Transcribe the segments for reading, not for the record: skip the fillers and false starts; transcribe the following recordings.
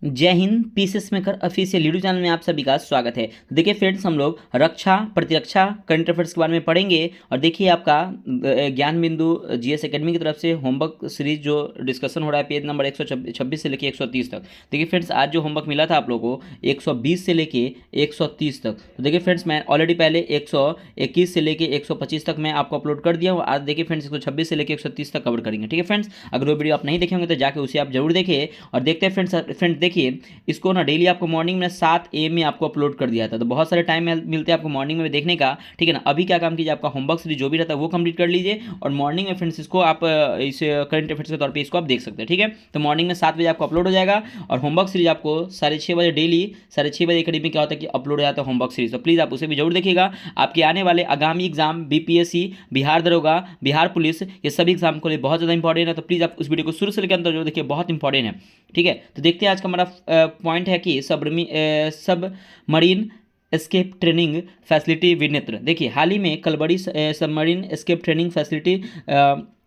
जय Hind. Pieces maker official YouTube channel में आप सभी का स्वागत है। तो देखिए फ्रेंड्स, हम लोग रक्षा प्रतिरक्षा करंट अफेयर्स के बारे में पढ़ेंगे। और देखिए आपका ज्ञान बिंदु जीएस एकेडमी की तरफ से होमवर्क सीरीज जो डिस्कशन हो रहा है पेज नंबर 126 से लेके 130 तक। देखिए फ्रेंड्स, आज जो होमवर्क मिला था आप लोगों को 120 से लेके 130 तक। तो देखिए फ्रेंड्स, मैं ऑलरेडी पहले 121 से लेके 125 तक मैं आपको अपलोड कर दिया हूँ। आज देखिए फ्रेंड्स 126 से लेके 130 तक कवर करेंगे। ठीक है फ्रेंड्स, अगर वो वीडियो आप नहीं देखे होंगे तो जाके उसे आप जरूर देखिए। और देखते हैं फ्रेंड्स देखिए इसको ना डेली आपको मॉर्निंग में 7 AM में आपको अपलोड कर दिया था। तो बहुत सारे टाइम मिलते हैं आपको मॉर्निंग में देखने का। ठीक है ना, अभी क्या काम कीजिए, आपका होमवर्क सीरीज जो भी रहता है वो कंप्लीट कर लीजिए और मॉर्निंग में फ्रेंड्स इसको आप इस करंट अफेयर्स के तौर पे इसको आप देख सकते हैं। ठीक है, तो मॉर्निंग में 7 बजे आपको अपलोड हो जाएगा और होमवर्क सीरीज आपको 6:30 बजे डेली 6:30 बजे करीब में क्या होता है कि अपलोड हो जाता है होमवर्क सीरीज। तो प्लीज़ आप उसे भी जरूर देखिएगा। आपके आने वाले आगामी एग्जाम BPSC, बिहार दरोगा, बिहार पुलिस, ये सभी एग्जाम को लिए बहुत ज़्यादा इंपॉर्टेंट है। तो प्लीज़ आप उस वीडियो को शुरू से लेकर अंत जो देखिए, बहुत इंपॉर्टेंट है। ठीक है, तो देखते हैं आज का हमारा पॉइंट है कि सबमरीन एस्केप ट्रेनिंग फैसिलिटी विनेत्र। देखिए हाल ही में कलबड़ी सबमरीन एस्केप ट्रेनिंग फैसिलिटी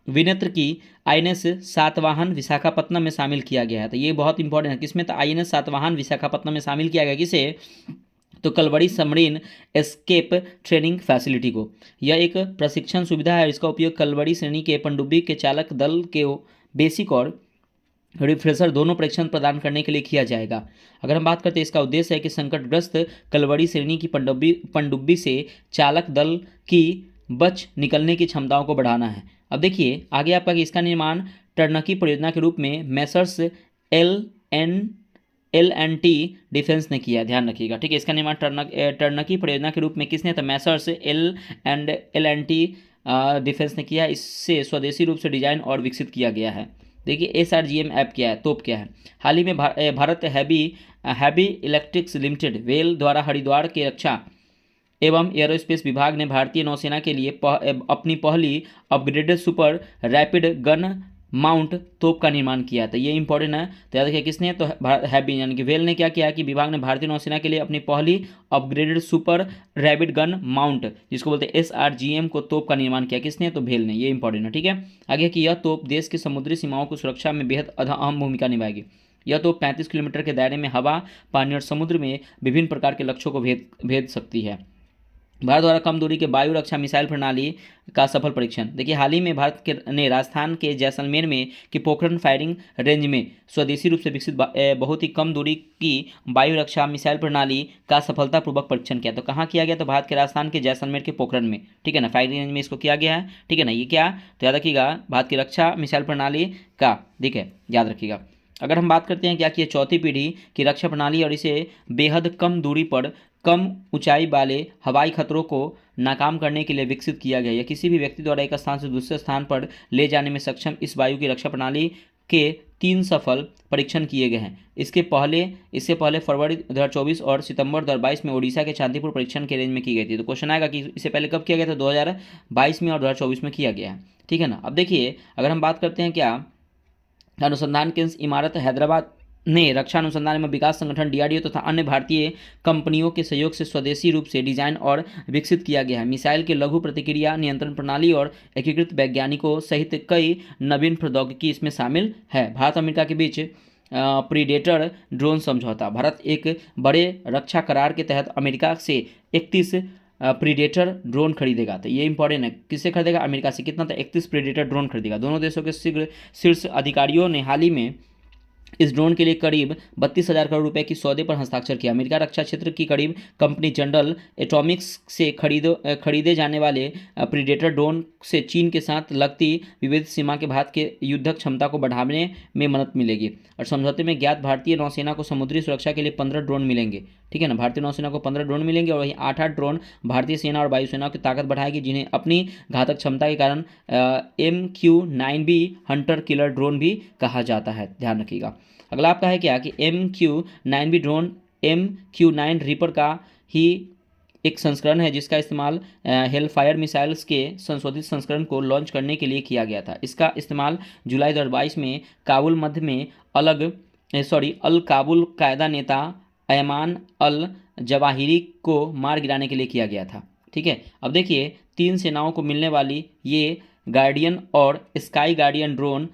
विनेत्र की INS सातवाहन विशाखापट्टनम में शामिल किया गया है। तो ये बहुत इंपॉर्टेंट है, किसमें? तो INS सातवाहन विशाखापट्टनम में शामिल किया गया। किसे? तो कलबड़ी सबमरीन एस्केप ट्रेनिंग फैसिलिटी को। यह एक प्रशिक्षण सुविधा है। इसका उपयोग कलबड़ी श्रेणी के पनडुब्बी के चालक दल के बेसिक और रिफ्रेशर दोनों परीक्षण प्रदान करने के लिए किया जाएगा। अगर हम बात करते हैं, इसका उद्देश्य है कि संकटग्रस्त कलवड़ी श्रेणी की पनडुब्बी से चालक दल की बच निकलने की क्षमताओं को बढ़ाना है। अब देखिए आगे आपका कि इसका निर्माण टर्नकी परियोजना के रूप में मैसर्स L&T डिफेंस ने किया। ध्यान रखिएगा। ठीक है, इसका निर्माण टर्नकी परियोजना के रूप में किसने? तो मैसर्स L&T डिफेंस ने किया। इससे स्वदेशी रूप से डिजाइन और विकसित किया गया है। देखिए SRGM ऐप क्या है, तोप क्या है। हाल ही में Bharat heavy electrics limited well द्वारा हरिद्वार के रक्षा एवं एरोस्पेस विभाग ने भारतीय नौसेना के लिए अपनी पहली upgraded super rapid gun mount तोप का निर्माण किया था। ये इंपॉर्टेंट है, तो याद रखिए किसने? तो हैवी यानी कि वेल ने क्या किया कि विभाग ने भारतीय नौसेना के लिए अपनी पहली upgraded super rapid gun mount, जिसको बोलते हैं SRGM को तोप का निर्माण किया। किसने? तो वेल ने। ये इंपॉर्टेंट है। ठीक है, आगे कि यह तोप देश की समुद्री सीमाओं को सुरक्षा में बेहद अहम भूमिका निभाएगी। यह तोप 35 किलोमीटर के दायरे में हवा, पानी और समुद्र में विभिन्न प्रकार के लक्ष्यों को भेद सकती है। भारत द्वारा कम दूरी के वायु रक्षा मिसाइल प्रणाली का सफल परीक्षण। देखिए हाल ही में भारत ने राजस्थान के जैसलमेर में कि पोखरण फायरिंग रेंज में स्वदेशी रूप से विकसित बहुत ही कम दूरी की वायु रक्षा मिसाइल प्रणाली का सफलतापूर्वक परीक्षण किया। तो कहाँ किया गया? तो भारत के राजस्थान के जैसलमेर के पोखरण में। ठीक है ना, फायरिंग रेंज में इसको किया गया है। ठीक है ना, ये क्या? तो याद रखिएगा, भारत की रक्षा मिसाइल प्रणाली का। ठीक है, याद रखिएगा। अगर हम बात करते हैं क्या कि चौथी पीढ़ी की रक्षा प्रणाली और इसे बेहद कम दूरी पर कम ऊंचाई वाले हवाई खतरों को नाकाम करने के लिए विकसित किया गया। या किसी भी व्यक्ति द्वारा एक स्थान से दूसरे स्थान पर ले जाने में सक्षम इस वायु की रक्षा प्रणाली के 3 सफल परीक्षण किए गए हैं। इससे पहले फरवरी 2024 और सितंबर 2022 में ओडिशा के चांदीपुर परीक्षण के रेंज में की गई थी। तो क्वेश्चन आएगा कि इससे पहले कब किया गया था? 2022 में और 2024 में किया गया है। ठीक है ना। अब देखिए अगर हम बात करते हैं क्या अनुसंधान केंद्र इमारत हैदराबाद ने रक्षा अनुसंधान एवं विकास संगठन DRDO तथा अन्य भारतीय कंपनियों के सहयोग से स्वदेशी रूप से डिजाइन और विकसित किया गया है। मिसाइल के लघु प्रतिक्रिया नियंत्रण प्रणाली और एकीकृत वैज्ञानिकों सहित कई नवीन प्रौद्योगिकी इसमें शामिल है। भारत अमेरिका के बीच प्रीडेटर ड्रोन समझौता। भारत एक बड़े रक्षा करार के तहत अमेरिका से 31 प्रीडेटर ड्रोन खरीदेगा। तो ये इंपॉर्टेंट है, किससे खरीदेगा? अमेरिका से। कितना? तो 31 प्रीडेटर ड्रोन खरीदेगा। दोनों देशों के शीर्ष अधिकारियों ने हाल ही में इस ड्रोन के लिए करीब 32,000 करोड़ रुपए की सौदे पर हस्ताक्षर किया। अमेरिका रक्षा क्षेत्र की करीब कंपनी जनरल एटॉमिक्स से खरीदे जाने वाले प्रीडेटर ड्रोन से चीन के साथ लगती विविध सीमा के भारत के युद्धक क्षमता को बढ़ाने में मदद मिलेगी। और समझौते में ज्ञात भारतीय नौसेना को समुद्री सुरक्षा के लिए 15 ड्रोन मिलेंगे। ठीक है ना, भारतीय नौसेना को 15 ड्रोन मिलेंगे और वहीं 8 ड्रोन भारतीय सेना और वायुसेना की ताकत बढ़ाएगी, जिन्हें अपनी घातक क्षमता के कारण MQ-9B हंटर किलर ड्रोन भी कहा जाता है। ध्यान रखिएगा। अगला आपका है क्या कि MQ-9B ड्रोन MQ-9 रीपर का ही एक संस्करण है, जिसका इस्तेमाल हेलफायर मिसाइल्स के संशोधित संस्करण को लॉन्च करने के लिए किया गया था। इसका इस्तेमाल जुलाई 2022 में काबुल मध्य में अल काबुल कायदा नेता अयमान अल जवाहिरी को मार गिराने के लिए किया गया था। ठीक है, अब देखिए 3 सेनाओं को मिलने वाली ये गार्डियन और sky guardian drone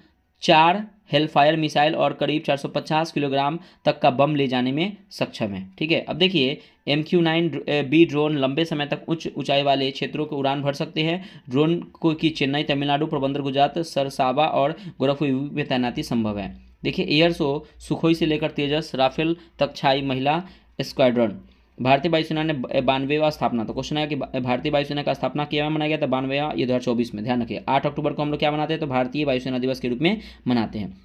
4 Hellfire missile और करीब 450 किलोग्राम तक का बम ले जाने में सक्षम है। ठीक है, अब देखिए MQ-9B ड्रोन लंबे समय तक उच्च ऊंचाई वाले क्षेत्रों को उड़ान भर सकते हैं। ड्रोन को की चेन्नई, तमिलनाडु, पोरबंदर, गुजरात, सरसावा और गोरखपुर में तैनाती संभव है। देखिए एयर शो सुखोई से लेकर तेजस राफेल तक छाई महिला स्क्वाड्रन। भारतीय वायुसेना ने 92वां स्थापना, तो क्वेश्चन है कि भारतीय वायुसेना का स्थापना किया मनाया गया था 92वां, ये 2024 में। ध्यान रखिए 8 अक्टूबर को हम लोग क्या मनाते हैं, तो भारतीय वायुसेना दिवस के रूप में मनाते हैं।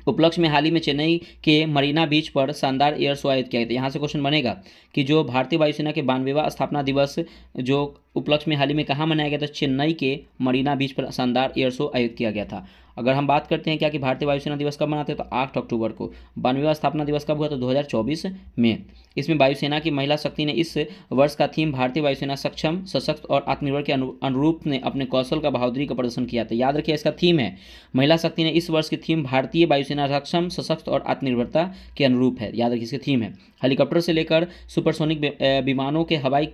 उपलक्ष्य में हाल ही में चेन्नई के मरीना बीच पर शानदार एयर शो आयोजित किया गया था। यहाँ से क्वेश्चन बनेगा कि जो भारतीय वायुसेना के 92वां स्थापना दिवस जो उपलक्ष्य में हाल ही में कहाँ मनाया गया था, चेन्नई के मरीना बीच पर शानदार एयर शो आयोजित किया गया था। अगर हम बात करते हैं क्या कि भारतीय वायुसेना दिवस कब मनाते हैं, तो 8 अक्टूबर को। 92वां स्थापना दिवस कब हुआ, तो 2024 में। इसमें वायुसेना की महिला शक्ति ने इस वर्ष का थीम भारतीय वायुसेना सक्षम, सशक्त और आत्मनिर्भर के अनुरूप ने अपने कौशल का बहादुरी का प्रदर्शन किया था। याद रखिए इसका थीम है, महिला शक्ति ने इस वर्ष की थीम भारतीय वायुसेना सक्षम, सशक्त और आत्मनिर्भरता के अनुरूप है। याद रखिए इसकी थीम है। हेलीकॉप्टर से लेकर सुपरसोनिक विमानों के हवाई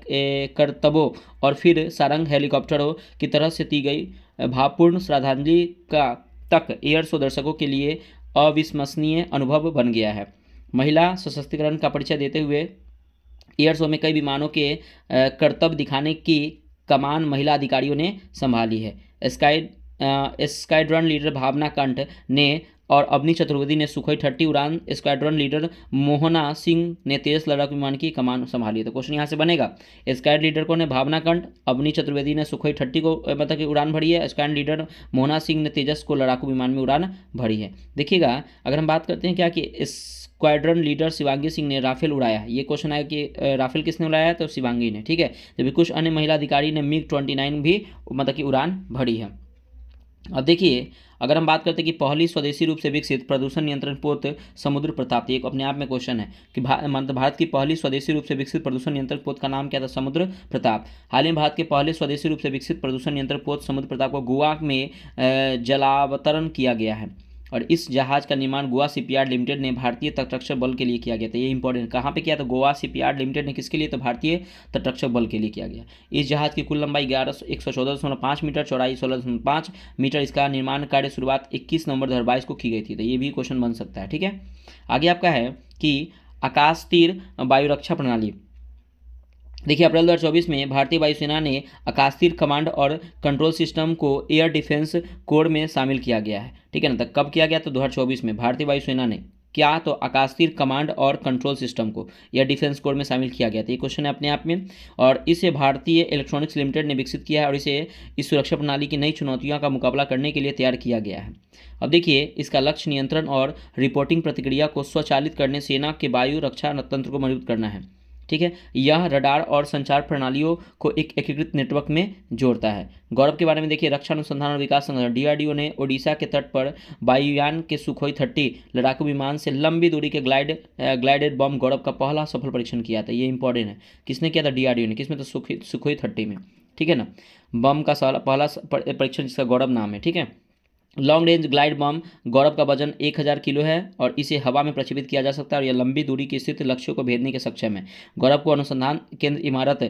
करतबों और फिर सारंग हेलीकॉप्टरों की तरह से दी गई भावपूर्ण श्रद्धांजलि का तक एयर शो दर्शकों के लिए अविस्मरणीय अनुभव बन गया है। महिला सशक्तिकरण का परिचय देते हुए एयर शो में कई विमानों के करतब दिखाने की कमान महिला अधिकारियों ने संभाली है। स्क्वाड्रन लीडर भावना कंठ ने और अवनी चतुर्वेदी ने सुखोई 30 उड़ान, स्क्वाड्रन लीडर मोहना सिंह ने तेजस लड़ाकू विमान की कमान संभाली। तो क्वेश्चन यहाँ से बनेगा, स्क्वाड लीडर को ने भावना कंठ, अवनी चतुर्वेदी ने सुखोई 30 को मतलब कि उड़ान भरी है, स्क्वाड लीडर मोहना सिंह ने तेजस को लड़ाकू विमान में उड़ान भरी है। देखिएगा अगर हम बात करते हैं क्या कि स्क्वाड्रन लीडर शिवांगी सिंह ने राफेल उड़ाया। ये क्वेश्चन आया कि राफेल किसने उड़ाया, तो शिवांगी ने। ठीक है, जबकि कुछ अन्य महिला अधिकारी ने MiG-29 भी मतलब कि उड़ान भरी है। अब देखिए अगर हम बात करते हैं कि पहली स्वदेशी रूप से विकसित प्रदूषण नियंत्रण पोत समुद्र प्रताप, एक अपने आप में क्वेश्चन है कि भारत की पहली स्वदेशी रूप से विकसित प्रदूषण नियंत्रण पोत का नाम क्या था, समुद्र प्रताप। हाल ही में भारत के पहले स्वदेशी रूप से विकसित प्रदूषण नियंत्रण पोत समुद्र प्रताप को गोवा में जलावतरण किया गया है और इस जहाज का निर्माण गोवा शिपयार्ड लिमिटेड ने भारतीय तटरक्षक बल के लिए किया गया था। ये इंपॉर्टेंट, कहाँ पे किया था, गोवा शिपयार्ड लिमिटेड ने किसके लिए, तो भारतीय तटरक्षक बल के लिए किया गया। इस जहाज की कुल लंबाई 114.5 मीटर, चौड़ाई 16.5 मीटर। इसका निर्माण कार्य शुरुआत 21 नवंबर 2022 को की गई थी। तो ये भी क्वेश्चन बन सकता है। ठीक है, आगे आपका है कि आकाश तीर वायुरक्षा प्रणाली। देखिए अप्रैल 2024 में भारतीय वायुसेना ने आकाश तीर कमांड और कंट्रोल सिस्टम को एयर डिफेंस कोर में शामिल किया गया है। ठीक है ना, तो कब किया गया, तो 2024 में भारतीय वायुसेना ने क्या, तो आकाश तीर कमांड और कंट्रोल सिस्टम को एयर डिफेंस कोर में शामिल किया गया था। ये क्वेश्चन है अपने आप में। और इसे भारतीय इलेक्ट्रॉनिक्स लिमिटेड ने विकसित किया है और इसे इस सुरक्षा प्रणाली की नई चुनौतियों का मुकाबला करने के लिए तैयार किया गया है। अब देखिए इसका लक्ष्य नियंत्रण और रिपोर्टिंग प्रक्रिया को स्वचालित करने, सेना के वायु रक्षा तंत्र को मजबूत करना है। ठीक है, यह रडार और संचार प्रणालियों को एक एकीकृत नेटवर्क में जोड़ता है। गौरव के बारे में देखिए, रक्षा अनुसंधान और विकास संगठन DRDO ने ओडिशा के तट पर वायुयान के सुखोई 30 लड़ाकू विमान से लंबी दूरी के ग्लाइडेड बम गौरव का पहला सफल परीक्षण किया था। ये इंपॉर्टेंट है, किसने किया था, DRDO ने। किसमें, तो सुखोई 30 में। ठीक है ना, बम का पहला परीक्षण जिसका गौरव नाम है। ठीक है, लॉन्ग रेंज ग्लाइड बम गौरव का वजन 1000 किलो है और इसे हवा में प्रक्षेपित किया जा सकता है और यह लंबी दूरी के स्थित लक्ष्यों को भेदने के सक्षम है। गौरव को अनुसंधान केंद्र इमारत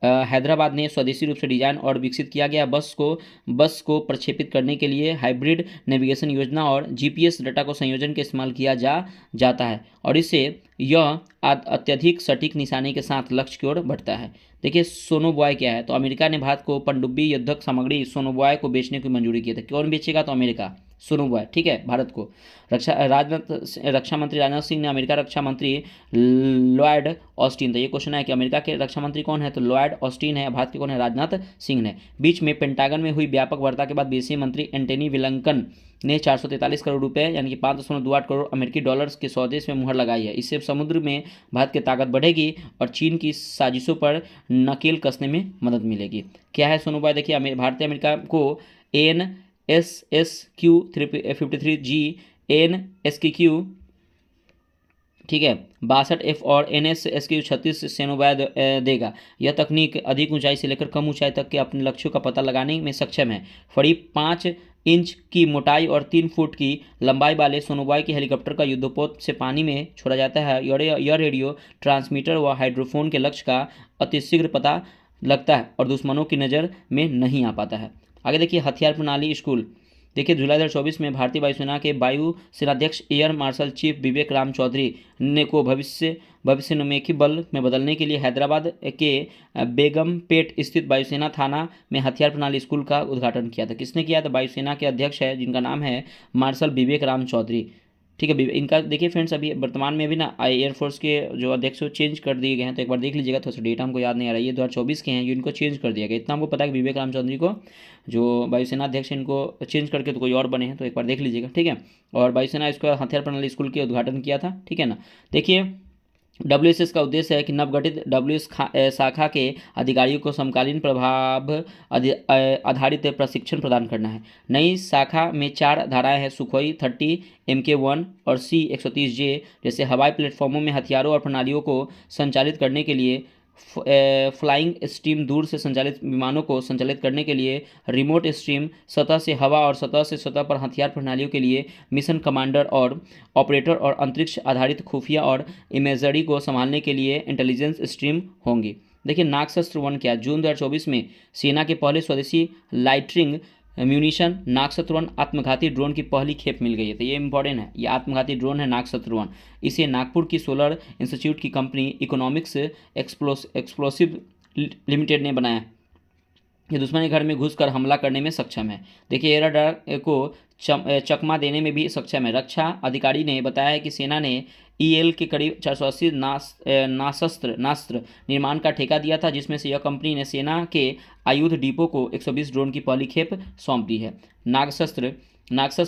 हैदराबाद ने स्वदेशी रूप से डिजाइन और विकसित किया गया। बस को प्रक्षेपित करने के लिए हाइब्रिड नेविगेशन योजना और GPS डाटा को संयोजन के इस्तेमाल किया जाता है और इससे यह अत्यधिक सटीक निशाने के साथ लक्ष्य की ओर बढ़ता है। देखिए सोनोबॉय क्या है, तो अमेरिका ने भारत को पनडुब्बी युद्धक सामग्री सोनोबॉय को बेचने की मंजूरी की थी। कौन बेचेगा, तो अमेरिका, सोनोबॉय। ठीक है, भारत को। रक्षा मंत्री राजनाथ सिंह ने अमेरिका रक्षा मंत्री लॉयड ऑस्टिन, तो ये क्वेश्चन है कि अमेरिका के रक्षा मंत्री कौन है, तो लॉयड ऑस्टिन है। भारत के कौन है, राजनाथ सिंह ने। बीच में पेंटागन में हुई व्यापक वार्ता के बाद विदेश मंत्री एंटनी ब्लिंकन ने 443 करोड़ रुपए यानी कि 5.28 करोड़ अमेरिकी डॉलर्स के सौदे में मुहर लगाई है। इससे समुद्र में भारत की ताकत बढ़ेगी और चीन की साजिशों पर नकेल कसने में मदद मिलेगी। क्या है सोनूभाई, देखिए भारतीय अमेरिका को NSSQ-53G NSQ, ठीक है, 62F और NSSQ-36 सेनोवाय देगा। यह तकनीक अधिक ऊंचाई से लेकर कम ऊंचाई तक के अपने लक्ष्यों का पता लगाने में सक्षम है। करीब 5 इंच की मोटाई और 3 फुट की लंबाई वाले सोनोवाय के हेलीकॉप्टर का युद्धपोत से पानी में छोड़ा जाता है। यह रेडियो ट्रांसमीटर व हाइड्रोफोन के लक्ष्य का अतिशीघ्र पता लगता है और दुश्मनों की नज़र में नहीं आ पाता है। आगे देखिए हथियार प्रणाली स्कूल। देखिए जुलाई 2024 में भारतीय वायुसेना के वायु सेनाध्यक्ष एयर मार्शल चीफ विवेक राम चौधरी ने को भविष्योन्मुखी बल में बदलने के लिए हैदराबाद के बेगमपेट स्थित वायुसेना थाना में हथियार प्रणाली स्कूल का उद्घाटन किया था। किसने किया था? वायुसेना के अध्यक्ष है जिनका नाम है मार्शल विवेक राम चौधरी। ठीक है, इनका देखिए फ्रेंड्स अभी वर्तमान में भी ना एयरफोर्स के जो अध्यक्ष चेंज कर दिए गए हैं, तो एक बार देख लीजिएगा, थोड़ा सा डेटा हमको याद नहीं आ रहा है, ये 2024 के हैं, ये इनको चेंज कर दिया गया। इतना हमको पता है कि विवेक राम चौधरी को जो वायुसेना अध्यक्ष इनको चेंज करके तो कोई और बने हैं, तो एक बार देख लीजिएगा। ठीक है, और वायुसेना इसका हथियार प्रणाली स्कूल के उद्घाटन किया था। ठीक है ना, देखिए WSS का उद्देश्य है कि नवगठित शाखा के अधिकारियों को समकालीन प्रभाव आधारित प्रशिक्षण प्रदान करना है। नई शाखा में 4 धाराएं हैं, सुखोई 30, MK1 और C-130J जैसे हवाई प्लेटफॉर्मों में हथियारों और प्रणालियों को संचालित करने के लिए, फ्लाइंग स्ट्रीम दूर से संचालित विमानों को संचालित करने के लिए, रिमोट स्ट्रीम सतह से हवा और सतह से सतह पर हथियार प्रणालियों के लिए मिशन कमांडर और ऑपरेटर और अंतरिक्ष आधारित खुफिया और इमेजरी को संभालने के लिए इंटेलिजेंस स्ट्रीम होंगी। देखिए नागशस्त्र 1 क्या? जून 2024 में सेना के पहले स्वदेशी लाइटरिंग म्यूनिशन नागशस्त्र 1 आत्मघाती ड्रोन की पहली खेप मिल गई है। तो ये इंपॉर्टेंट है, ये आत्मघाती ड्रोन है नागशस्त्र 1। इसे नागपुर की सोलर इंस्टीट्यूट की कंपनी इकोनॉमिक्स एक्सप्लोसिव लिमिटेड ने बनाया। ये दुश्मन के घर में घुसकर हमला करने में सक्षम है। देखिए एयर रडार को चकमा देने में भी सक्षम है। रक्षा अधिकारी ने बताया है कि सेना ने EL के करीब 480 नास्त्र निर्माण का ठेका दिया था, जिसमें से यह कंपनी ने सेना के आयुध डिपो को 120 ड्रोन की पहली खेप सौंप दी है। नागशस्त्र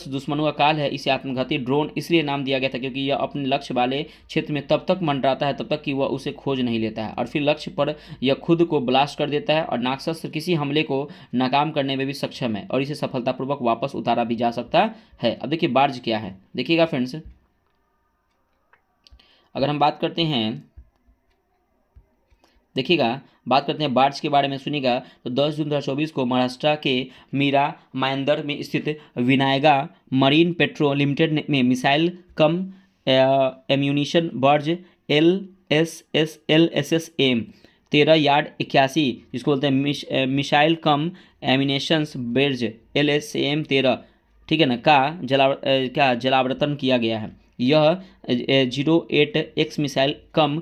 दुश्मनों का काल है। इसे आत्मघाती ड्रोन इसलिए नाम दिया गया था क्योंकि यह अपने लक्ष्य वाले क्षेत्र में तब तक मंडराता है तब तक कि वह उसे खोज नहीं लेता है, और फिर लक्ष्य पर यह खुद को ब्लास्ट कर देता है। और नागशस्त्र किसी हमले को नाकाम करने में भी सक्षम है और इसे सफलतापूर्वक वापस उतारा भी जा सकता है। अब देखिए बार्ज क्या है, देखिएगा फ्रेंड्स, अगर हम बात करते हैं, देखिएगा बात करते हैं बार्ज के बारे में, सुनिएगा। तो 10 जून 2024 को महाराष्ट्र के मीरा मायंदर में स्थित विनायगा मरीन पेट्रो लिमिटेड में मिसाइल कम एम्यूनिशन बार्ज LSSM 13 यार्ड 81, जिसको बोलते हैं मिसाइल कम एम्यूनेशंस बार्ज LSAM 13, ठीक है ना, का जलावतरण किया गया है। यह 08X missile cum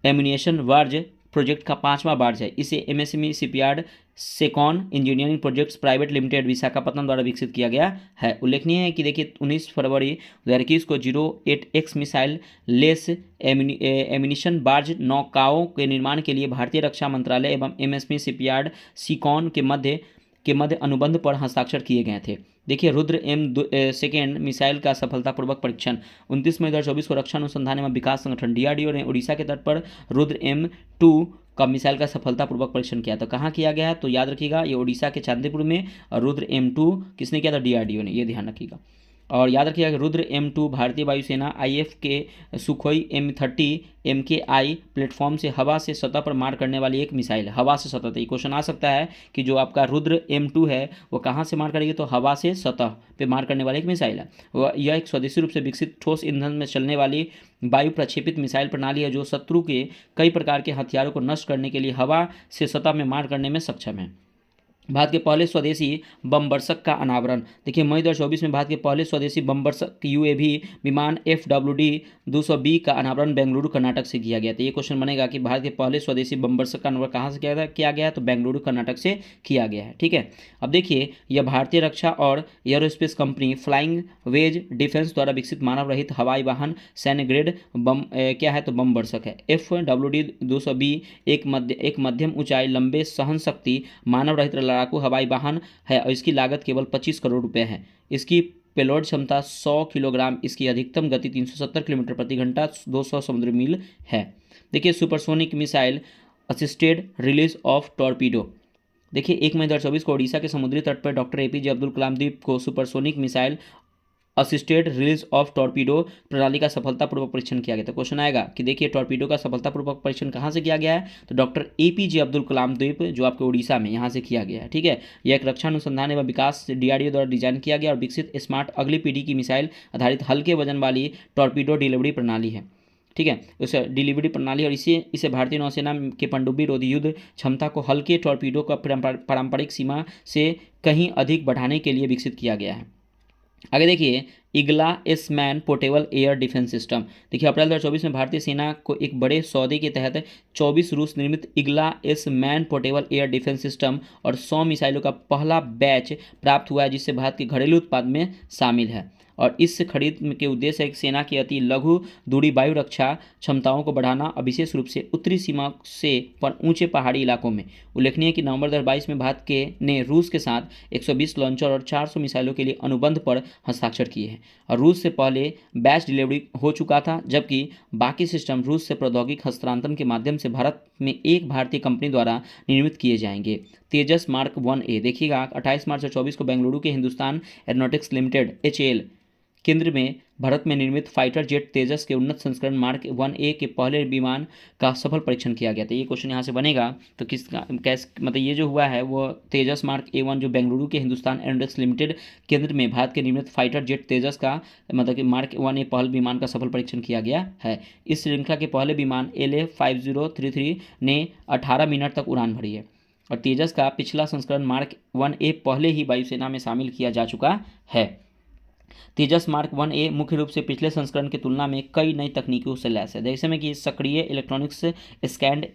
ammunition barge project का 5वां बार्ज है। इसे MSME shipyard Secon engineering projects private limited Visakhapatnam द्वारा विकसित किया गया है। उल्लेखनीय है कि देखिए 19 फरवरी 2021 को 08X missile less ammunition barge नौकाओं के निर्माण के लिए भारतीय रक्षा मंत्रालय एवं MSME शिपयार्ड सिकॉन के मध्य अनुबंध पर हस्ताक्षर किए गए थे। देखिए रुद्र M2 मिसाइल का सफलतापूर्वक परीक्षण 29 मई 2024 को रक्षा अनुसंधान एवं विकास संगठन DRDO ने उड़ीसा के तट पर रुद्र M2 का मिसाइल का सफलतापूर्वक परीक्षण किया। तो कहाँ किया गया है? तो याद रखिएगा ये उड़ीसा के चांदीपुर में, और रुद्र M2 किसने किया था? DRDO ने, ये ध्यान रखिएगा। और याद रखिएगा कि रुद्र M2 भारतीय वायुसेना IF के सुखोई M30 MKI प्लेटफॉर्म से हवा से सतह पर मार करने वाली एक मिसाइल है। हवा से सतह, तो ये क्वेश्चन आ सकता है कि जो आपका रुद्र M2 है वो कहाँ से मार करेगी? तो हवा से सतह पे मार करने वाली एक मिसाइल है। यह एक स्वदेशी रूप से विकसित ठोस ईंधन में चलने वाली वायु प्रक्षेपित मिसाइल प्रणाली है जो शत्रु के कई प्रकार के हथियारों को नष्ट करने के लिए हवा से सतह में मार करने में सक्षम है। भारत के पहले स्वदेशी बम वर्षक का अनावरण, देखिए मई 2024 में भारत के पहले स्वदेशी बम वर्षक UAV विमान FWD-200B का अनावरण बेंगलुरु कर्नाटक से किया गया था। ये क्वेश्चन बनेगा कि भारत के पहले स्वदेशी बम वर्षक का अनावरण कहाँ से किया गया है? तो बेंगलुरु कर्नाटक से किया गया है। ठीक है, अब देखिए यह भारतीय रक्षा और aerospace company flying wedge defence द्वारा विकसित मानव रहित हवाई वाहन सैन्य ग्रेड बम क्या है? तो बम वर्षक है। FWD-200B एक मध्यम ऊंचाई लंबे सहन शक्ति मानव रहित लड़ाकू हवाई वाहन है और इसकी लागत केवल 25 करोड़ रुपए है। इसकी पेलोड क्षमता 100 किलोग्राम, इसकी अधिकतम गति 370 किलोमीटर प्रति घंटा 200 समुद्री मील है। देखिए supersonic missile assisted release of torpedo, देखिए 1 मई 2024 को ओडिशा के समुद्री तट पर डॉक्टर APJ अब्दुल कलाम द्वीप को supersonic missile assisted release of torpedo प्रणाली का सफलतापूर्वक परीक्षण किया गया। तो क्वेश्चन आएगा कि देखिए टॉर्पीडो का सफलतापूर्वक परीक्षण कहाँ से किया गया है? तो डॉक्टर APJ अब्दुल कलाम द्वीप जो आपके उड़ीसा में यहाँ से किया गया है। ठीक है, यह एक रक्षा अनुसंधान एवं विकास DRDO द्वारा डिजाइन किया गया और विकसित स्मार्ट अगली पीढ़ी की मिसाइल आधारित हल्के वजन वाली टॉर्पीडो डिलीवरी प्रणाली है। ठीक है, उस डिलीवरी प्रणाली और इसे भारतीय नौसेना के पनडुब्बी रोधी युद्ध क्षमता को हल्के टॉर्पीडो का पारंपरिक सीमा से कहीं अधिक बढ़ाने के लिए विकसित किया गया है। आगे देखिए, Igla S man portable air defence system. देखिए अप्रैल 2024 में भारतीय सेना को एक बड़े सौदे के तहत 24 रूस निर्मित Igla S man portable air defence system और 100 मिसाइलों का पहला बैच प्राप्त हुआ है, जिससे भारत के घरेलू उत्पाद में शामिल है। और इस खरीद के उद्देश्य एक सेना की अति लघु दूरी वायु रक्षा क्षमताओं को बढ़ाना और विशेष रूप से उत्तरी सीमा से पर ऊंचे पहाड़ी इलाकों में। उल्लेखनीय है कि नवंबर 2022 में भारत के ने रूस के साथ 120 लॉन्चर और 400 मिसाइलों के लिए अनुबंध पर हस्ताक्षर किए हैं और रूस से पहले बैच डिलीवरी हो चुका था, जबकि बाकी सिस्टम रूस से प्रौद्योगिक हस्तांतरण के माध्यम से भारत में एक भारतीय कंपनी द्वारा निर्मित किए जाएंगे। तेजस मार्क 1A देखिएगा 28 मार्च 2024 को बेंगलुरु के हिंदुस्तान एरोनॉटिक्स लिमिटेड HAL केंद्र में भारत में निर्मित फाइटर जेट तेजस के उन्नत संस्करण मार्क 1A के पहले विमान का सफल परीक्षण किया गया था। ये क्वेश्चन यहाँ से बनेगा तो किसका कैसे मतलब ये जो हुआ है वो तेजस मार्क A1 जो बेंगलुरु के हिंदुस्तान एरोनॉटिक्स लिमिटेड केंद्र में भारत के निर्मित फाइटर जेट तेजस का मतलब कि मार्क 1A पहल विमान का सफल परीक्षण किया गया है। इस श्रृंखला के पहले विमान LA5033 ने 18 मिनट तक उड़ान भरी है और तेजस का पिछला संस्करण मार्क 1A पहले ही वायुसेना में शामिल किया जा चुका है। तेजस मार्क 1A मुख्य रूप से पिछले संस्करण की तुलना में कई नई तकनीकों से लैस है, जैसे में कि सक्रिय इलेक्ट्रॉनिक्स स्कैंड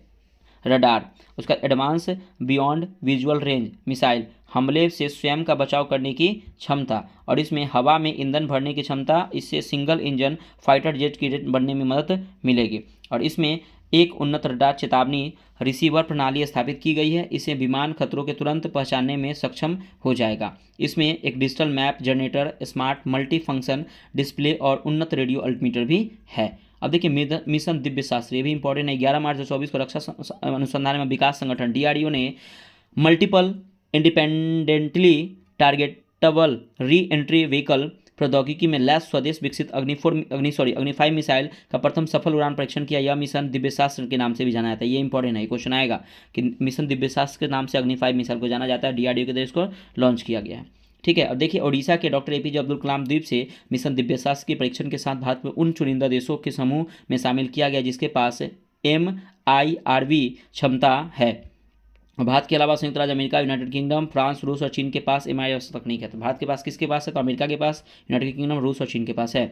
रडार, उसका advance beyond visual range missile, हमले से स्वयं का बचाव करने की क्षमता और इसमें हवा में ईंधन भरने की क्षमता। इससे सिंगल इंजन फाइटर जेट की बनने में मदद मिलेगी और इसमें एक उन्नत रडार चेतावनी रिसीवर प्रणाली स्थापित की गई है। इसे विमान खतरों के तुरंत पहचानने में सक्षम हो जाएगा। इसमें एक digital map generator, smart multi function display और उन्नत रेडियो अल्टीमीटर भी है। अब देखिए मिशन दिव्य शास्त्र, ये भी इंपॉर्टेंट है। 11 मार्च 2024 को रक्षा अनुसंधान एवं विकास संगठन DRDO ने multiple independently targetable re entry vehicle प्रौद्योगिकी में लैस स्वदेश विकसित अग्नि 5 मिसाइल का प्रथम सफल उड़ान परीक्षण किया। यह मिशन दिव्यशास्त्र के नाम से भी जाना जाता है। ये इंपॉर्टेंट है, क्वेश्चन आएगा कि मिशन दिव्यशास्त्र के नाम से अग्नि 5 मिसाइल को जाना जाता है। DRDO के द्वारा इसको लॉन्च किया गया है। ठीक है। अब देखिए ओडिशा के डॉक्टर APJ अब्दुल कलाम द्वीप से मिशन दिव्यशास्त्र के परीक्षण के साथ भारत में उन चुनिंदा देशों के समूह में शामिल किया गया जिसके पास MIRV क्षमता है। भारत के अलावा संयुक्त राज्य अमेरिका, यूनाइटेड किंगडम, फ्रांस, रूस और चीन के पास MIRV तकनीक है। तो भारत के पास किसके पास है? तो अमेरिका के पास, यूनाइटेड किंगडम, रूस और चीन के पास है।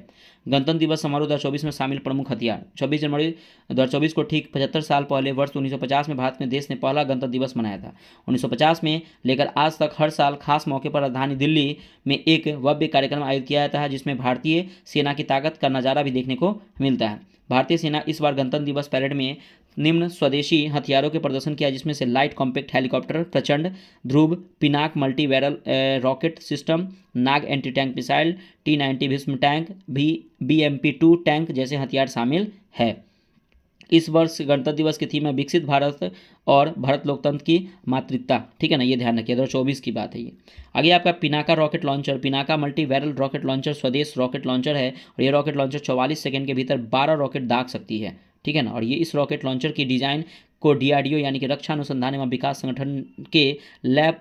गणतंत्र दिवस समारोह 2024 में शामिल प्रमुख हथियार। 26 जनवरी 2024 को ठीक 75 साल पहले वर्ष 1950 में भारत में देश ने पहला गणतंत्र दिवस मनाया था। 1950 में लेकर आज तक हर साल खास मौके पर राजधानी दिल्ली में एक भव्य कार्यक्रम आयोजित किया जाता है जिसमें भारतीय सेना की ताकत का नज़ारा भी देखने को मिलता है। भारतीय सेना इस बार गणतंत्र दिवस परेड में निम्न स्वदेशी हथियारों के प्रदर्शन किया जिसमें से light compact helicopter, Prachand, Dhruv, Pinaka multi barrel rocket system, Nag anti tank missile, T-90 Bhishma tank, BMP-2 tank जैसे हथियार शामिल है। इस वर्ष गणतंत्र दिवस की थीम है विकसित भारत और भारत लोकतंत्र की मातृकता। ठीक है ना, ये ध्यान रखिए। 2024 की बात है ये। आगे आपका Pinaka rocket launcher. Pinaka multi barrel rocket launcher स्वदेश रॉकेट लॉन्चर है और ये रॉकेट लॉन्चर 44 सेकंड के भीतर 12 रॉकेट दाग सकती है। ठीक है ना, और ये इस रॉकेट लॉन्चर की डिजाइन को DRDO यानी कि रक्षा अनुसंधान एवं विकास संगठन के lab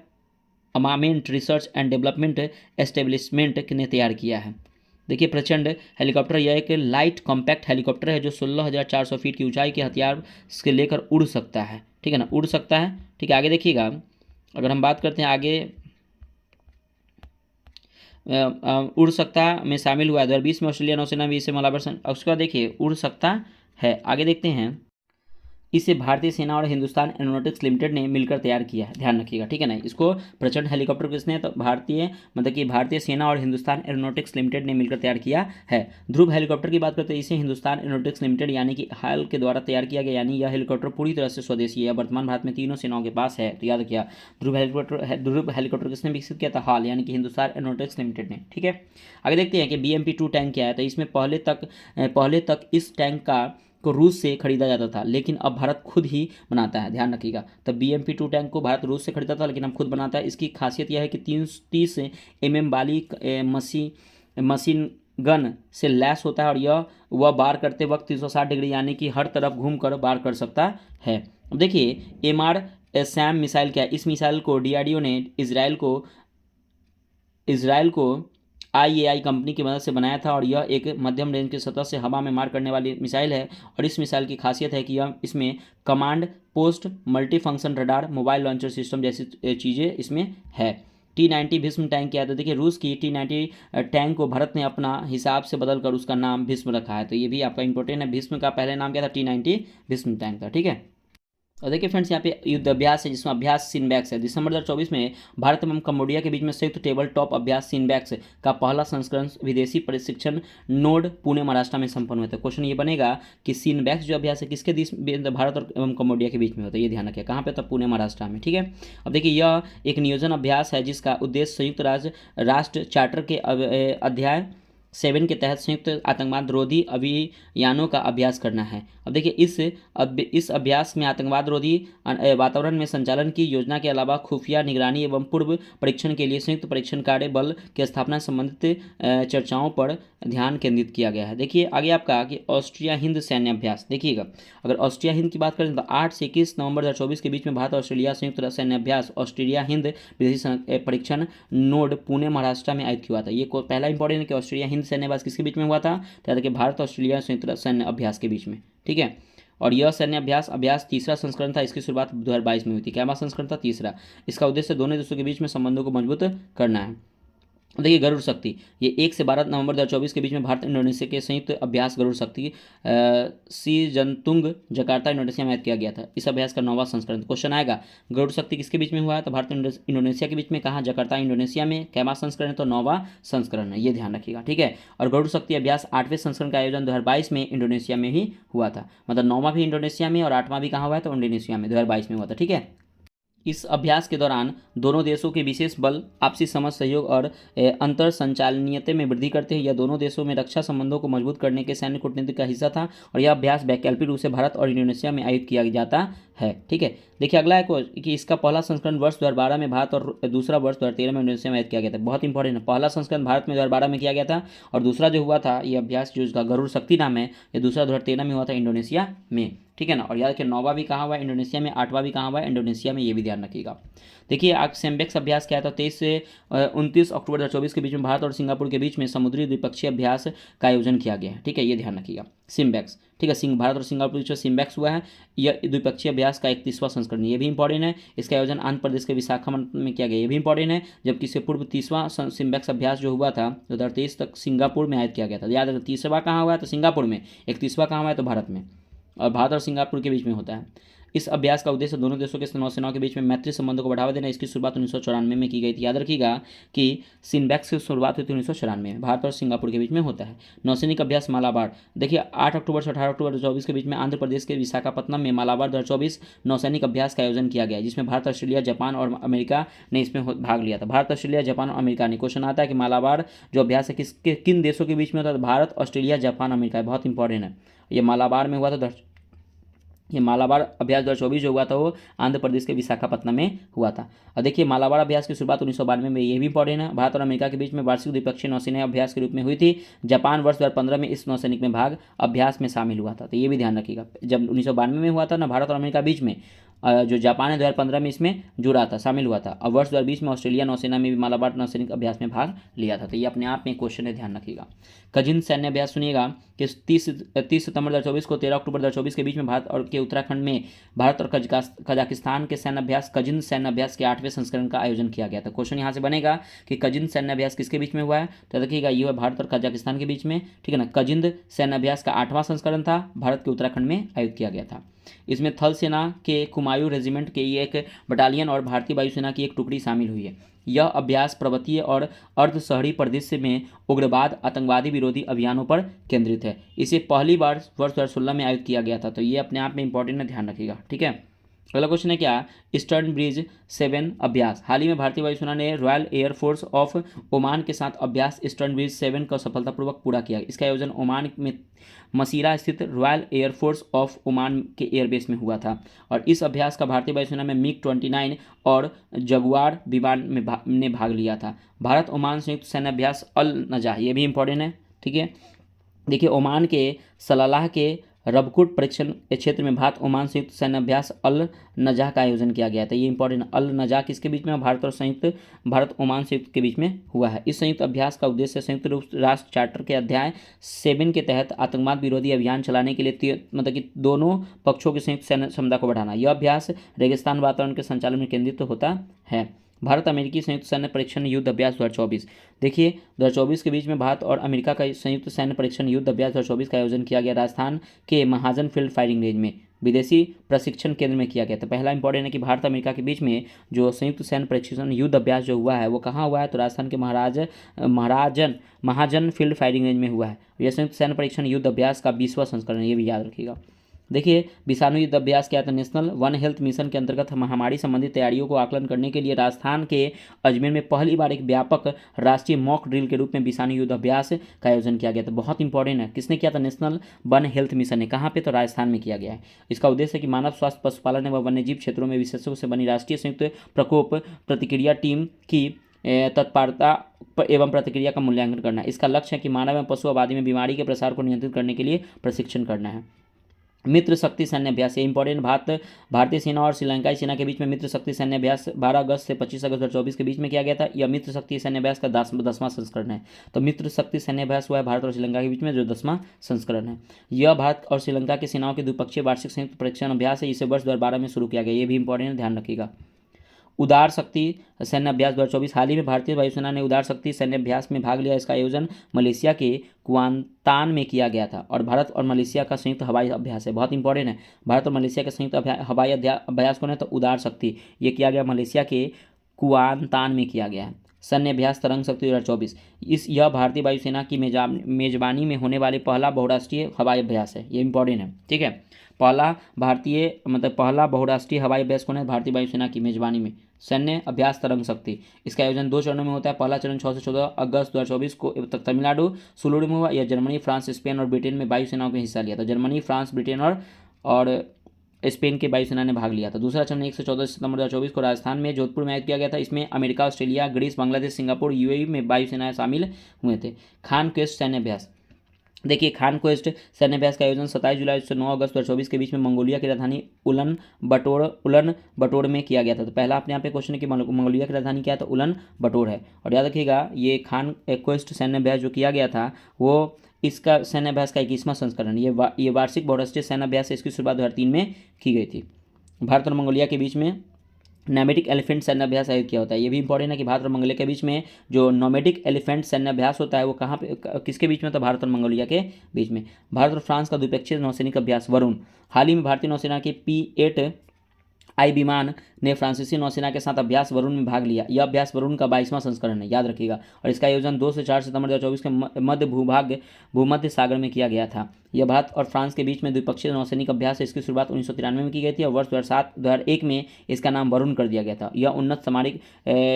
armament research and development establishment ने तैयार किया है। देखिए प्रचंड हेलीकॉप्टर, यह एक लाइट कॉम्पैक्ट हेलीकॉप्टर है जो 16,400 फीट की ऊंचाई के हथियार से लेकर उड़ सकता है। ठीक है ना, उड़ सकता है। ठीक है, आगे देखिएगा अगर हम बात करते हैं आगे उड़ सकता में शामिल हुआ है 2020 में ऑस्ट्रेलिया नौसेना भी इसे मलाबर। उसके बाद देखिए उड़ सकता है। आगे देखते हैं, इसे भारतीय सेना और हिंदुस्तान एरोनॉटिक्स लिमिटेड ने मिलकर तैयार किया है। ध्यान रखिएगा। ठीक है ना, इसको प्रचंड हेलीकॉप्टर किसने? तो भारतीय सेना और हिंदुस्तान एरोनॉटिक्स लिमिटेड ने मिलकर तैयार किया है। ध्रुव हेलीकॉप्टर की बात करते हैं, इसे हिंदुस्तान एरोनॉटिक्स लिमिटेड यानी कि हाल के द्वारा तैयार किया गया, यानी यह हेलीकॉप्टर पूरी तरह से स्वदेशी है। वर्तमान भारत में तीनों सेनाओं के पास है। तो याद रखिए ध्रुव हेलीकॉप्टर किसने विकसित किया था? हाल यानी कि हिंदुस्तान एरोनॉटिक्स लिमिटेड ने। ठीक है, आगे देखते हैं कि BMP-2 टैंक क्या है। तो इसमें पहले तक इस टैंक को रूस से खरीदा जाता था, लेकिन अब भारत खुद ही बनाता है। ध्यान रखिएगा। तब BMP-2 टैंक को भारत रूस से खरीदा था, लेकिन अब खुद बनाता है। इसकी खासियत यह है कि 30 mm वाली मशीन गन से लैस होता है और वह बार करते वक्त 360 डिग्री यानी कि हर तरफ घूमकर बार कर सकता है। अब देखिए MR SAM मिसाइल क्या है। इस मिसाइल को DRDO ने इसराइल को IAI कंपनी की मदद से बनाया था और यह एक मध्यम रेंज की सतह से हवा में मार करने वाली मिसाइल है। और इस मिसाइल की खासियत है कि यह इसमें command post, multi function radar, mobile launcher system जैसी चीज़ें इसमें है। T-90 भीष्म टैंक क्या है? तो देखिए रूस की T-90 टैंक को भारत ने अपना हिसाब से बदल कर उसका नाम भीष्म रखा है, तो ये भी आपका इंपॉर्टेंट है। भीष्म का पहले नाम क्या था? T-90 भीष्म टैंक था, ठीक है। और देखिए फ्रेंड्स, यहाँ पे युद्ध अभ्यास है जिसमें अभ्यास सिनबैक्स है। दिसंबर 2024 में भारत एवं कम्बोडिया के बीच में संयुक्त टेबल टॉप अभ्यास सिनबैक्स का पहला संस्करण विदेशी प्रशिक्षण नोड पुणे महाराष्ट्र में संपन्न हुआ था। क्वेश्चन ये बनेगा कि सिनबैक्स जो अभ्यास है किसके भारत और एवं कम्बोडिया के बीच में होता है, ये ध्यान रखिए। कहाँ पे होता है? पुणे महाराष्ट्र में, ठीक है। अब देखिए यह एक नियोजन अभ्यास है जिसका उद्देश्य संयुक्त राष्ट्र चार्टर के अध्याय 7 के तहत संयुक्त आतंकवाद रोधी अभियानों का अभ्यास करना है। अब देखिए इस अभ्यास में आतंकवाद रोधी वातावरण में संचालन की योजना के अलावा खुफिया निगरानी एवं पूर्व परीक्षण के लिए संयुक्त परीक्षण कार्य बल की स्थापना संबंधित चर्चाओं पर ध्यान केंद्रित किया गया है। देखिए आगे आपका कि ऑस्ट्रिया हिंद सैन्य अभ्यास। देखिएगा, अगर ऑस्ट्रिया हिंद की बात करें तो 8 से 21 नवंबर 2024 के बीच में भारत ऑस्ट्रेलिया संयुक्त सैन्य अभ्यास ऑस्ट्रेलिया हिंद विदेशी परीक्षण नोड पुणे महाराष्ट्र में आयोजित हुआ था। ये पहला इंपॉर्टेंट है कि ऑस्ट्रेलिया हिंद सैन्य अभ्यास किसके बीच में हुआ था? तो कि भारत ऑस्ट्रेलिया संयुक्त सैन्य अभ्यास के बीच में, ठीक है। और यह सैन्य अभ्यास तीसरा संस्करण था। इसकी शुरुआत 2022 में हुई थी। क्या संस्करण था? तीसरा। इसका उद्देश्य दोनों देशों के बीच में संबंधों को मजबूत करना है। देखिए गरुड़ शक्ति, ये 1 से 12 नवंबर 2024 के बीच में भारत इंडोनेशिया के संयुक्त अभ्यास गरुड़ शक्ति सी जनतुंग जकार्ता इंडोनेशिया में आयोजित किया गया था। इस अभ्यास का 9वां संस्करण। क्वेश्चन आएगा गरुड़ शक्ति किसके बीच में हुआ है? तो भारत इंडोनेशिया के बीच में। कहाँ? जकार्ता इंडोनेशिया में। कैवा संस्करण है? तो 9वां संस्करण है, ये ध्यान रखिएगा, ठीक है। और गरुड़ शक्ति अभ्यास 8वें संस्करण का आयोजन 2022 में इंडोनेशिया में ही हुआ था। मतलब 9वां भी इंडोनेशिया में और 8वां भी कहाँ हुआ है? तो इंडोनेशिया में 2022 में हुआ था, ठीक है। इस अभ्यास के दौरान दोनों देशों के विशेष बल आपसी समझ सहयोग और अंतर संचालनीयता में वृद्धि करते हैं। यह दोनों देशों में रक्षा संबंधों को मजबूत करने के सैन्य कूटनीति का हिस्सा था और यह अभ्यास वैकल्पिक रूप से भारत और इंडोनेशिया में आयोजित किया जाता है, ठीक है। देखिए अगला है कि इसका पहला संस्करण वर्ष 2012 में भारत और दूसरा वर्ष 2013 में इंडोनेशिया में आयोजित किया गया था। बहुत इंपॉर्टेंट है, पहला संस्करण भारत में 2012 में किया गया था और दूसरा जो हुआ था ये अभ्यास जो इसका गरुड़ शक्ति नाम है, ये दूसरा 2013 में हुआ था इंडोनेशिया में, ठीक है ना। और याद रखिए 9वां भी कहाँ हुआ है? इंडोनेशिया में। 8वां भी कहाँ हुआ है? इंडोनेशिया में, ये भी ध्यान रखिएगा। देखिए आज सिम्बेक्स अभ्यास क्या था? 23 से 29 अक्टूबर 2024 के बीच में भारत और सिंगापुर के बीच में समुद्री द्विपक्षीय अभ्यास का आयोजन किया गया है, ठीक है, ये ध्यान रखिएगा। सिम्बेक्स, ठीक है, भारत और सिंगापुर के बीच में सिम्बेक्स हुआ है। यह द्विपक्षीय अभ्यास का 31वां संस्करण, ये भी इंपॉर्टेंट है। इसका आयोजन आंध्र प्रदेश के विशाखापट्टनम में किया गया, ये भी इंपॉर्टेंट है। जबकि इससे पूर्व 30वां सिम्बेक्स अभ्यास जो हुआ था 2023 तक सिंगापुर में आयोजित किया गया था। याद रखिए 30वां कहाँ हुआ है? तो सिंगापुर में। 31वां कहाँ हुआ है? तो भारत में। और भारत और सिंगापुर के बीच में होता है। इस अभ्यास का उद्देश्य दोनों देशों के नौसेनाओं के बीच में मैत्री संबंधों को बढ़ावा देना। इसकी शुरुआत 1994 में की गई थी। याद रखिएगा कि सिनबैक्स की शुरुआत हुई थी 1994 में। भारत और सिंगापुर के बीच में होता है। नौसैनिक अभ्यास मालाबार, देखिए 8 अक्टूबर से 18 अक्टूबर 2024 के बीच में आंध्र प्रदेश के विशाखापट्टनम में मालाबार 2024 नौसैनिक अभ्यास का आयोजन किया गया, जिसमें भारत, ऑस्ट्रेलिया, जापान और अमेरिका ने इसमें भाग लिया था। भारत, ऑस्ट्रेलिया, जापान और अमेरिका ने। क्वेश्चन आता है कि मालाबार जो अभ्यास है किन देशों के बीच में होता है? Bharat, Australia, Japan, America. बहुत इंपॉर्टेंट है, ये मालाबार में हुआ था। ये मालाबार अभ्यास 2024 जो हुआ था वो आंध्र प्रदेश के विशाखापट्टनम में हुआ था। और देखिए मालाबार अभ्यास की शुरुआत 1992 में, ये भी इंपॉर्टेंट है। भारत और अमेरिका के बीच में वार्षिक द्विपक्षीय नौसेना अभ्यास के रूप में हुई थी। जापान वर्ष 2015 में इस नौसैनिक में भाग अभ्यास में शामिल हुआ था, तो ये भी ध्यान रखिएगा। जब 1992 में हुआ था ना भारत और अमेरिका बीच में, जो जापान है 2015 में इसमें जुड़ा था, शामिल हुआ था। और वर्ष 2020 में ऑस्ट्रेलिया नौसेना में भी मालाबार नौसैनिक अभ्यास में भाग लिया था। तो ये अपने आप में क्वेश्चन है, ध्यान रखिएगा। कजिन सैन्य अभ्यास सुनिएगा कि 30 सितंबर 2024 को 13 अक्टूबर 2024 के बीच में भारत और के उत्तराखंड में भारत और कजाकिस्तान के सैन्य अभ्यास कजिन सैन्य अभ्यास के 8वें संस्करण का आयोजन किया गया था। क्वेश्चन यहाँ से बनेगा कि कजिन सैन्य अभ्यास किसके बीच में हुआ है? तो देखिएगा ये हुआ भारत और कजाकिस्तान के बीच में, ठीक है ना। कजिन सैन्य अभ्यास का 8वां संस्करण था, भारत के उत्तराखंड में आयोजित किया गया था। इसमें थल सेना के कुमायूं रेजिमेंट के एक बटालियन और भारतीय वायुसेना की एक टुकड़ी शामिल हुई है। यह अभ्यास पर्वतीय और अर्ध शहरी परिदृश्य में उग्रवाद आतंकवादी विरोधी अभियानों पर केंद्रित है। इसे पहली बार वर्ष 2016 में आयोजित किया गया था। तो ये अपने आप में इंपॉर्टेंट है, ध्यान रखिएगा, ठीक है। अगला क्वेश्चन है क्या? ईस्टर्न ब्रिज 7 अभ्यास। हाल ही में भारतीय वायुसेना ने रॉयल एयरफोर्स ऑफ ओमान के साथ अभ्यास ईस्टर्न ब्रिज 7 का सफलतापूर्वक पूरा किया। इसका आयोजन ओमान में मसीरा स्थित रॉयल एयरफोर्स ऑफ ओमान के एयरबेस में हुआ था। और इस अभ्यास का भारतीय वायुसेना में मिग 29 और जगुआर विमान में ने भाग लिया था। भारत ओमान संयुक्त सैन्य अभ्यास अल नजाह, ये भी इंपॉर्टेंट है, ठीक है। देखिए ओमान के सलालाह के रबकुट परीक्षण क्षेत्र में भारत ओमान संयुक्त सैन्य अभ्यास अल नजाह का आयोजन किया गया था। ये इंपॉर्टेंट, अल नजाह किसके बीच में? भारत और भारत ओमान संयुक्त के बीच में हुआ है। इस संयुक्त अभ्यास का उद्देश्य संयुक्त राष्ट्र चार्टर के अध्याय 7 के तहत आतंकवाद विरोधी अभियान चलाने के लिए मतलब कि दोनों पक्षों की संयुक्त सैन्य क्षमता को बढ़ाना। यह अभ्यास रेगिस्तान वातावरण के संचालन में केंद्रित होता है। भारत अमेरिकी संयुक्त सैन्य परीक्षण युद्ध अभ्यास 2024। देखिए 2024 के बीच में भारत और अमेरिका का संयुक्त सैन्य परीक्षण युद्ध अभ्यास 2024 का आयोजन किया गया राजस्थान के महाजन फील्ड फायरिंग रेंज में विदेशी प्रशिक्षण केंद्र में किया गया। तो पहला इंपॉर्टेंट है कि भारत अमेरिका के बीच में जो संयुक्त सैन्य परीक्षण युद्ध अभ्यास जो हुआ है वो कहाँ हुआ है, तो राजस्थान के महाजन फील्ड फायरिंग रेंज में हुआ है। यह संयुक्त सैन्य परीक्षण युद्ध अभ्यास का 20वां संस्करण है, ये भी याद रखिएगा। देखिए विषाणु युद्ध अभ्यास क्या था, नेशनल वन हेल्थ मिशन के अंतर्गत महामारी संबंधी तैयारियों को आकलन करने के लिए राजस्थान के अजमेर में पहली बार एक व्यापक राष्ट्रीय मॉक ड्रिल के रूप में विषाणु युद्ध अभ्यास का आयोजन किया गया था। बहुत इंपॉर्टेंट है, किसने किया था, नेशनल वन हेल्थ मिशन ने। कहाँ पे, तो राजस्थान में किया गया है। इसका उद्देश्य है कि मानव स्वास्थ्य, पशुपालन एवं वन्यजीव क्षेत्रों में विशेषज्ञों से बनी राष्ट्रीय संयुक्त प्रकोप प्रतिक्रिया टीम की तत्परता एवं प्रतिक्रिया का मूल्यांकन करना है। इसका लक्ष्य है कि मानव एवं पशु आबादी में बीमारी के प्रसार को नियंत्रित करने के लिए प्रशिक्षण करना है। मित्र शक्ति सैन्य अभ्यास, ये इंपॉर्टेंट, भारतीय सेना और श्रीलंकाई सेना के बीच में मित्र शक्ति सैन्य अभ्यास 12 अगस्त से 25 अगस्त 2024 के बीच में किया गया था। यह मित्र शक्ति सैन्य अभ्यास का 10वां संस्करण है। तो मित्र शक्ति सैन्य अभ्यास हुआ है भारत और श्रीलंका के बीच में, जो 10वां संस्करण है। यह भारत और श्रीलंका की सेनाओं के द्विपक्षीय वार्षिक संयुक्त परीक्षण अभ्यास है। इसे वर्ष 2012 में शुरू किया गया, ये भी इंपॉर्टेंट है, ध्यान रखिएगा। उदार शक्ति सैन्य अभ्यास 2024, हाल ही में भारतीय वायुसेना ने उदार शक्ति सैन्य अभ्यास में भाग लिया। इसका आयोजन मलेशिया के कुआंतान में किया गया था और भारत और मलेशिया का संयुक्त हवाई अभ्यास है। बहुत इंपॉर्टेंट है, भारत और मलेशिया का संयुक्त हवाई अभ्यास कौन है, तो उदार शक्ति, ये किया गया मलेशिया के कुआंतान में किया गया है। सैन्य अभ्यास तरंग शक्ति 2024, यह भारतीय वायुसेना की मेजबानी में होने वाले पहला बहुराष्ट्रीय हवाई अभ्यास है, ये इंपॉर्टेंट है, ठीक है। पहला बहुराष्ट्रीय हवाई अभ्यास कौन है, भारतीय वायुसेना की मेजबानी में सैन्य अभ्यास तरंग शक्ति। इसका आयोजन 2 चरणों में होता है। पहला चरण 6 से 14 अगस्त 2024 को तमिलनाडु सुलूर में हुआ। यह जर्मनी, फ्रांस, स्पेन और ब्रिटेन में वायुसेनाओं ने हिस्सा लिया था। जर्मनी, फ्रांस, ब्रिटेन और स्पेन के वायुसेना ने भाग लिया था। दूसरा चरण 1 से 14 सितंबर 2024 को राजस्थान में जोधपुर में आयोजित किया गया था। इसमें America, Australia, Greece, Bangladesh, Singapore, UAE में वायुसेनाएं शामिल हुए थे। खान क्वेस्ट सैन्य अभ्यास, देखिए खान क्वेस्ट सैन्य अभ्यास का आयोजन 27 जुलाई से 9 अगस्त 2024 के बीच में मंगोलिया की राजधानी उलन बटोर में किया गया था। तो पहला अपने यहाँ पे क्वेश्चन है कि मंगोलिया की राजधानी क्या है, तो उलन बटोर है। और याद रखिएगा ये खान क्वेस्ट सैन्य अभ्यास जो किया गया था वो इसका सैन्य अभ्यास का 21वां संस्करण, ये वार्षिक बहुराष्ट्रीय सैन्य अभ्यास है। इसकी शुरुआत 2003 में की गई थी। भारत और मंगोलिया के बीच में नोमैडिक एलिफेंट सैन्य अभ्यास आयोजित किया होता है। ये भी इंपॉर्टेंट है कि भारत और मंगोलिया के बीच में जो नोमैडिक एलिफेंट सैन्य अभ्यास होता है वो कहाँ पे, किसके बीच में, तो भारत और मंगोलिया के बीच में। भारत और फ्रांस का द्विपक्षीय नौसैनिक अभ्यास वरुण, हाल ही में भारतीय नौसेना के P-8I विमान ने फ्रांसीसी नौसेना के साथ अभ्यास वरुण में भाग लिया। यह अभ्यास वरुण का 22वां संस्करण है, याद रखिएगा। और इसका आयोजन 2 से 4 सितंबर 2024 के भूमध्य सागर में किया गया था। यह भारत और फ्रांस के बीच में द्विपक्षीय नौसैनिक अभ्यास है। इसकी शुरुआत 1993 में की गई थी और वर्ष 2001 में इसका नाम वरुण कर दिया गया था। यह उन्नत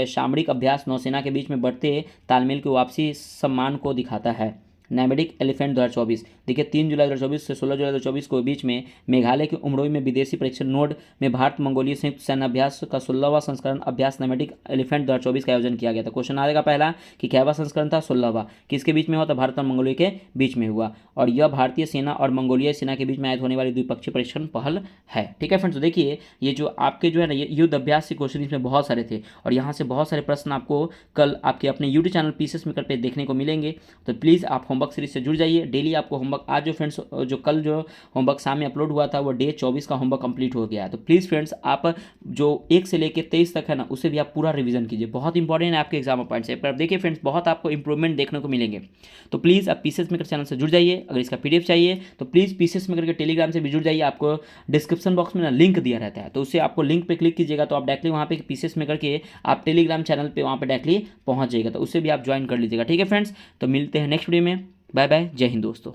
सामरिक अभ्यास नौसेना के बीच में बढ़ते तालमेल के वापसी सम्मान को दिखाता है। नोमैडिक एलिफेंट 2024, देखिए 3 जुलाई 2024 से 16 जुलाई 2024 को बीच में मेघालय के उमरोई में विदेशी परीक्षण नोड में भारत मंगोलिया संयुक्त सैन्य अभ्यास का 16वां संस्करण अभ्यास नोमैडिक एलिफेंट 2024 का आयोजन किया गया था। क्वेश्चन आएगा पहला कि क्या संस्करण था, 16वां, किसके बीच में हुआ, तो भारत और मंगोलिया के बीच में हुआ। और यह भारतीय सेना और मंगोलियाई सेना के बीच में आयोजित होने वाली द्विपक्षीय परीक्षण पहल है, ठीक है फ्रेंड्स। तो देखिए ये जो आपके जो है ना ये युद्ध अभ्यास के क्वेश्चन इसमें बहुत सारे थे और यहाँ से बहुत सारे प्रश्न आपको कल आपके अपने यूट्यूब चैनल पीसीएस मेकर पे देखने को मिलेंगे। तो प्लीज़ आप होमवर्क सीरीज से जुड़ जाइए। डेली आपको होमवर्क, आज जो फ्रेंड्स जो कल जो होमवर्क सामने अपलोड हुआ था वो डे 24 का होमवर्क कंप्लीट हो गया है। तो प्लीज़ फ्रेंड्स आप जो 1 से लेकर 23 तक है ना उसे भी आप पूरा रिवीजन कीजिए, बहुत इंपॉर्टेंट है आपके एग्जाम पॉइंट से। पर देखिए फ्रेंड्स बहुत आपको इंप्रूवमेंट देखने को मिलेंगे। तो प्लीज़ आप पीसीएस मेकर चैनल से जुड़ जाइए। अगर इसका पीडीएफ चाहिए तो प्लीज़ पीसीएस मेकर के टेलीग्राम से भी जुड़ जाइए। आपको डिस्क्रिप्शन बॉक्स में ना लिंक दिया रहता है, तो उससे आपको लिंक पे क्लिक कीजिएगा तो आप डायरेक्टली वहाँ पे पीसीएस मेकर के आप टेलीग्राम चैनल पे वहाँ पे डायरेक्टली पहुँच जाइएगा, तो उससे भी आप ज्वाइन कर लीजिएगा, ठीक है फ्रेंड्स। तो मिलते हैं नेक्स्ट वीडियो में, बाय बाय, जय हिंद दोस्तों।